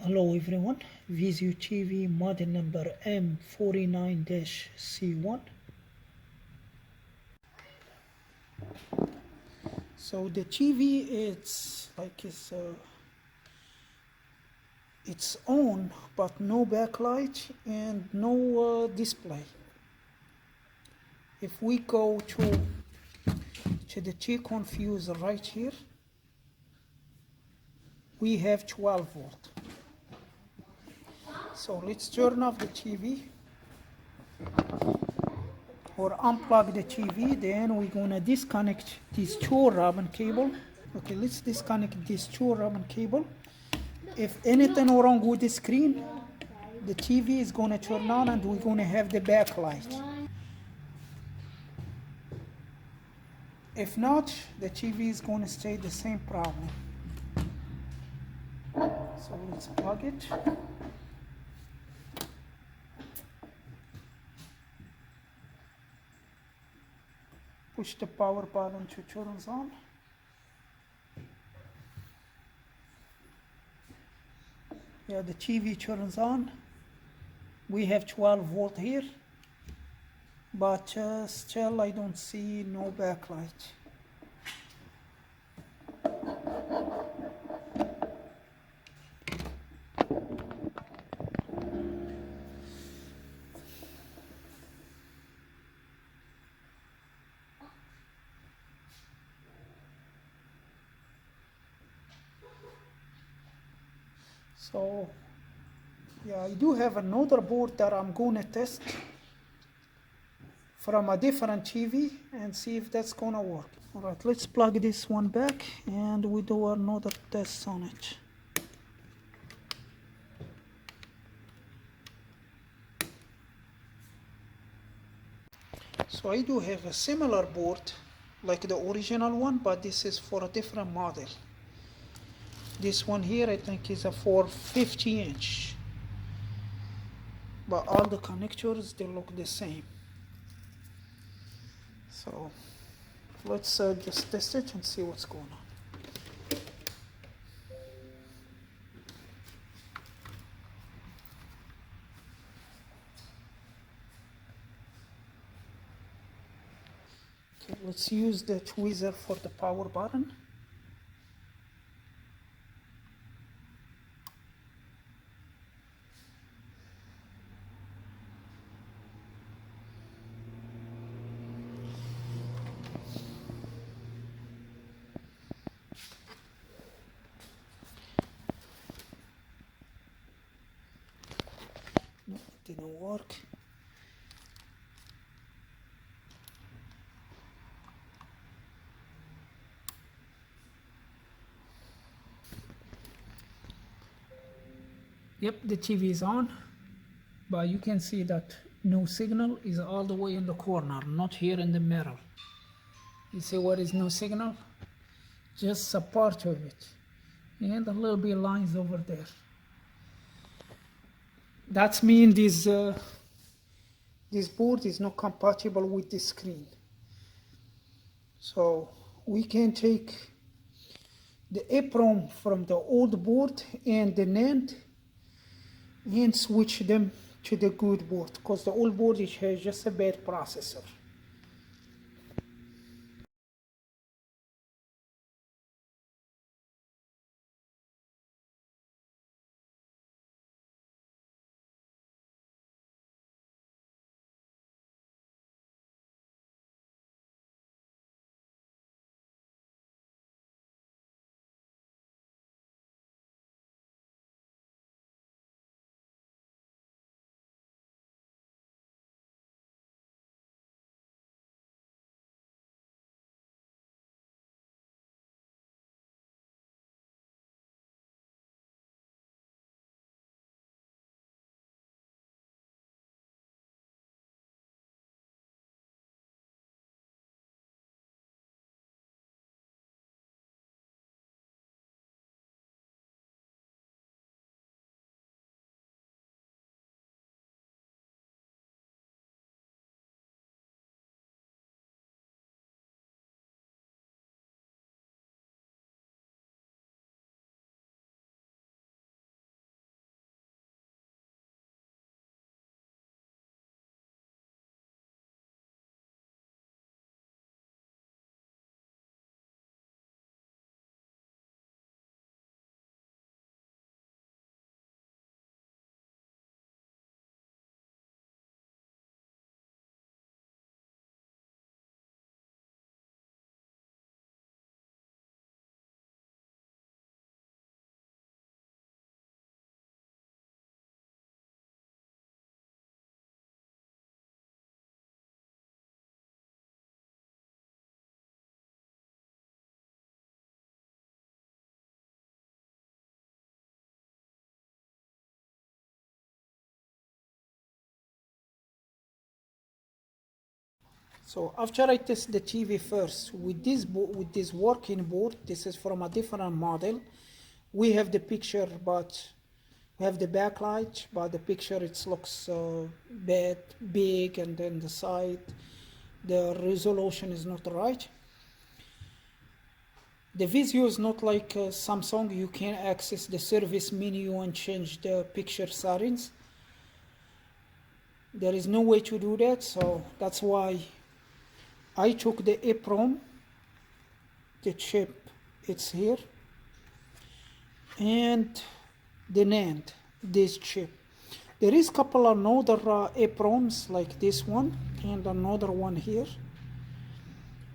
Hello everyone, VIZIO TV model number M49 C1. So the TV it's on but no backlight and no display. If we go to the T-con fuse right here, we have 12 volt. So let's turn off the TV or unplug the TV, then we're gonna disconnect these two ribbon cable. Okay, let's disconnect these two ribbon cable. If anything wrong with the screen, the TV is gonna turn on and we're gonna have the backlight. If not, the TV is gonna stay the same problem. So let's plug it. Push the power button to turn on. Yeah, the TV turns on. We have 12 volt here, but still I don't see no backlight. So yeah, I do have another board that I'm going to test from a different TV and see if that's going to work. All right, let's plug this one back and we do another test on it. So I do have a similar board like the original one, but this is for a different model. This one here I think is a 450-inch, but all the connectors, they look the same. So let's just test it and see what's going on. Okay, let's use the tweezer for the power button. No, it didn't work. Yep, the TV is on, but you can see that no signal is all the way in the corner, not here in the middle. You see what is no signal? Just a part of it, and a little bit lines over there. That means this board is not compatible with the screen. So we can take the EEPROM from the old board and the NAND and switch them to the good board, because the old board has just a bad processor. So after I test the TV first with this working board, this is from a different model. We have the picture, but we have the backlight, but the picture it looks bad, big, and then the side, the resolution is not right. The VIZIO is not like Samsung. You can access the service menu and change the picture settings. There is no way to do that, so that's why I took the EEPROM, the chip, it's here, and the NAND, this chip. There is a couple of other EEPROMs like this one and another one here.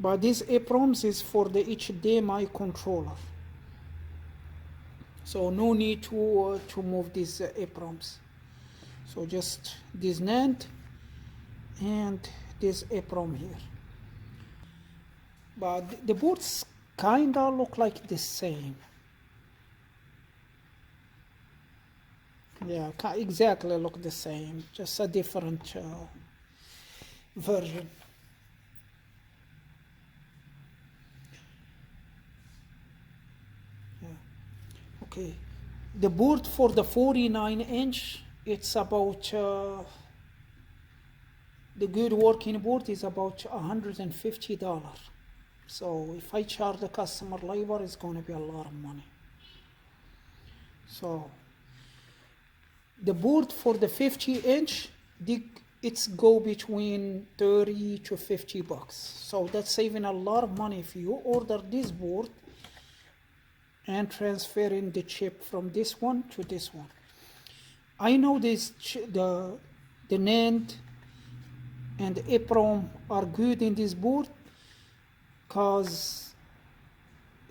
But this EEPROMs is for the HDMI controller. So no need to move these EEPROMs. So just this NAND and this EEPROM here. But the boards kinda look like the same. Yeah, exactly look the same, just a different version. Yeah. Okay, the board for the 49-inch, it's about the good working board is about $150. So if I charge the customer labor, it's going to be a lot of money. So the board for the 50-inch, it's go between 30 to 50 bucks. So that's saving a lot of money if you order this board and transferring the chip from this one to this one. I know the NAND and the EEPROM are good in this board because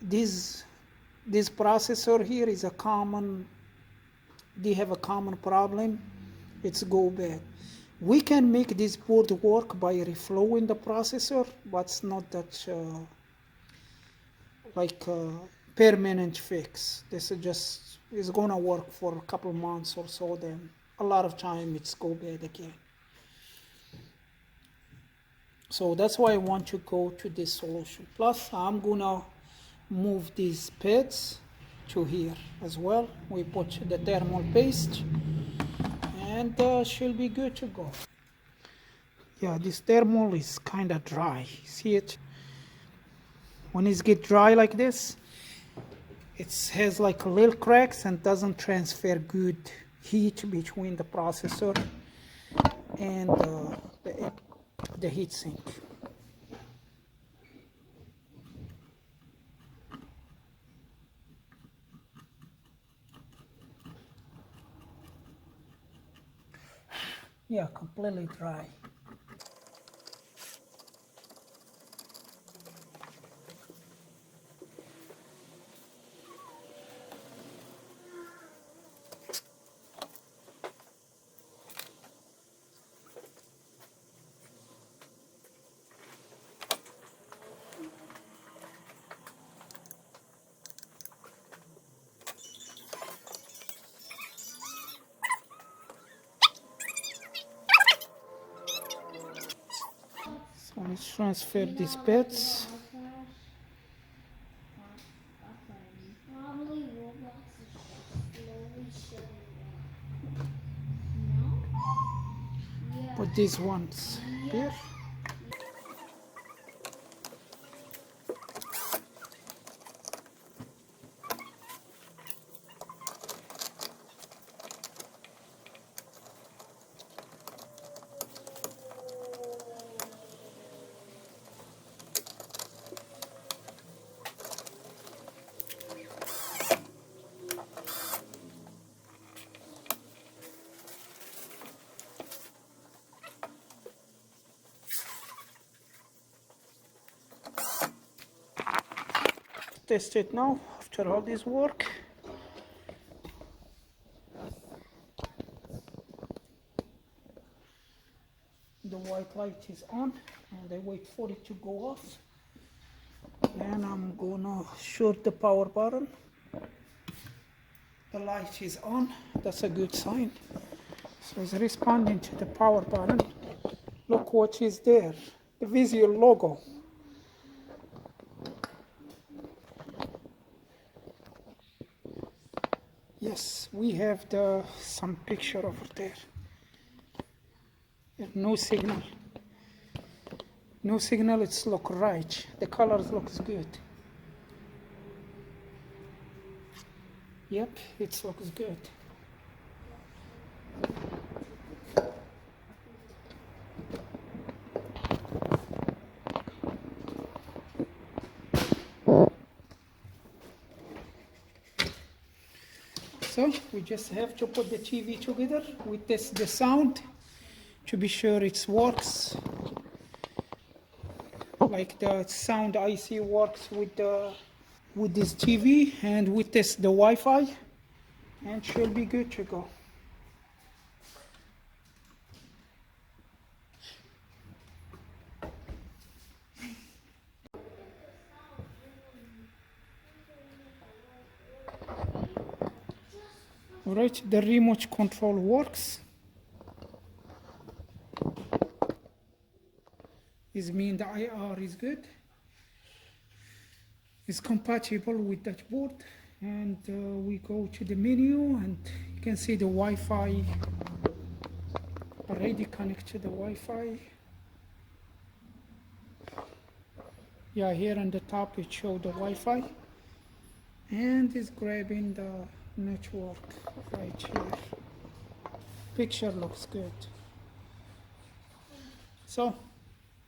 this processor here is a common, they have a common problem, it's go bad. We can make this board work by reflowing the processor, but it's not that like permanent fix. This is just, it's gonna work for a couple months or so, then a lot of time it's go bad again. So that's why I want to go to this solution. Plus I'm gonna move these pads to here as well. We put the thermal paste and she'll be good to go. Yeah, this thermal is kind of dry. See it? When it gets dry like this, it has like little cracks and doesn't transfer good heat between the processor and the heatsink. Yeah, completely dry. So let's transfer these pads. Put these ones here. Test it now after all this work. The white light is on and I wait for it to go off. Then I'm gonna shoot the power button. The light is on, that's a good sign. So it's responding to the power button. Look what is there. the VIZIO logo. Yes, we have some picture over there. No signal. No signal, it's look right. The colors looks good. Yep, it looks good. So we just have to put the TV together. We test the sound to be sure it works. Like the sound IC works with this TV, and we test the Wi-Fi, and she'll be good to go. Alright, the remote control works. This means the IR is good. It's compatible with that board. And we go to the menu, and you can see the Wi-Fi. Already connected to the Wi-Fi. Yeah, here on the top it shows the Wi-Fi. And it's grabbing the network right here. Picture looks good. So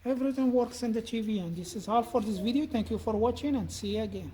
everything works in the TV, and this is all for this video. Thank you for watching, and see you again.